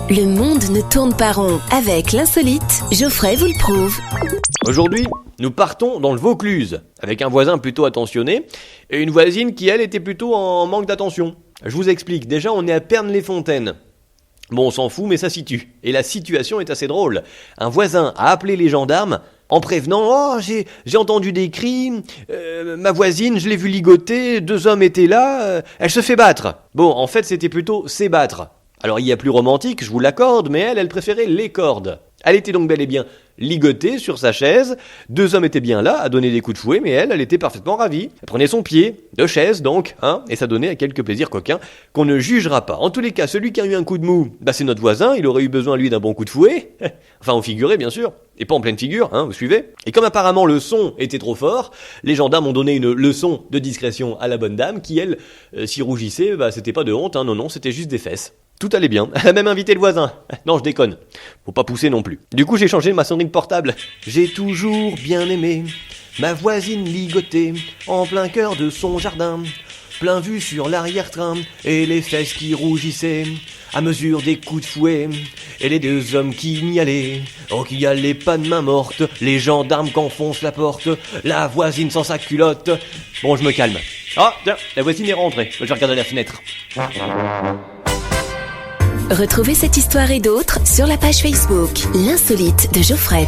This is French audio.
Le monde ne tourne pas rond. Avec l'insolite, Geoffrey vous le prouve. Aujourd'hui, nous partons dans le Vaucluse, avec un voisin plutôt attentionné, et une voisine qui, elle, était plutôt en manque d'attention. Je vous explique, déjà on est à Pernes-les-Fontaines. Bon, on s'en fout, mais ça situe. Et la situation est assez drôle. Un voisin a appelé les gendarmes en prévenant « Oh, j'ai entendu des cris, ma voisine, je l'ai vue ligoter, 2 hommes étaient là, elle se fait battre. » Bon, en fait, c'était plutôt « s'ébattre ». Alors, il y a plus romantique, je vous l'accorde, mais elle préférait les cordes. Elle était donc bel et bien ligotée sur sa chaise, 2 hommes étaient bien là, à donner des coups de fouet, mais elle était parfaitement ravie. Elle prenait son pied, de chaise donc, et ça donnait quelques plaisirs coquins qu'on ne jugera pas. En tous les cas, celui qui a eu un coup de mou, c'est notre voisin, il aurait eu besoin lui d'un bon coup de fouet, enfin au figuré bien sûr, et pas en pleine figure, vous suivez. Et comme apparemment le son était trop fort, les gendarmes ont donné une leçon de discrétion à la bonne dame, qui elle, s'y rougissait, c'était pas de honte, non, c'était juste des fesses. Tout allait bien. Elle a même invité le voisin. Non, je déconne. Faut pas pousser non plus. Du coup, j'ai changé ma sonnerie de portable. J'ai toujours bien aimé ma voisine ligotée en plein cœur de son jardin. Plein vue sur l'arrière-train et les fesses qui rougissaient à mesure des coups de fouet. Et les 2 hommes qui n'y allaient, qui y allaient pas de main morte. Les gendarmes qu'enfoncent la porte, la voisine sans sa culotte. Bon, je me calme. Ah, tiens, la voisine est rentrée. Je vais regarder la fenêtre. Retrouvez cette histoire et d'autres sur la page Facebook L'Insolite de Geoffrey.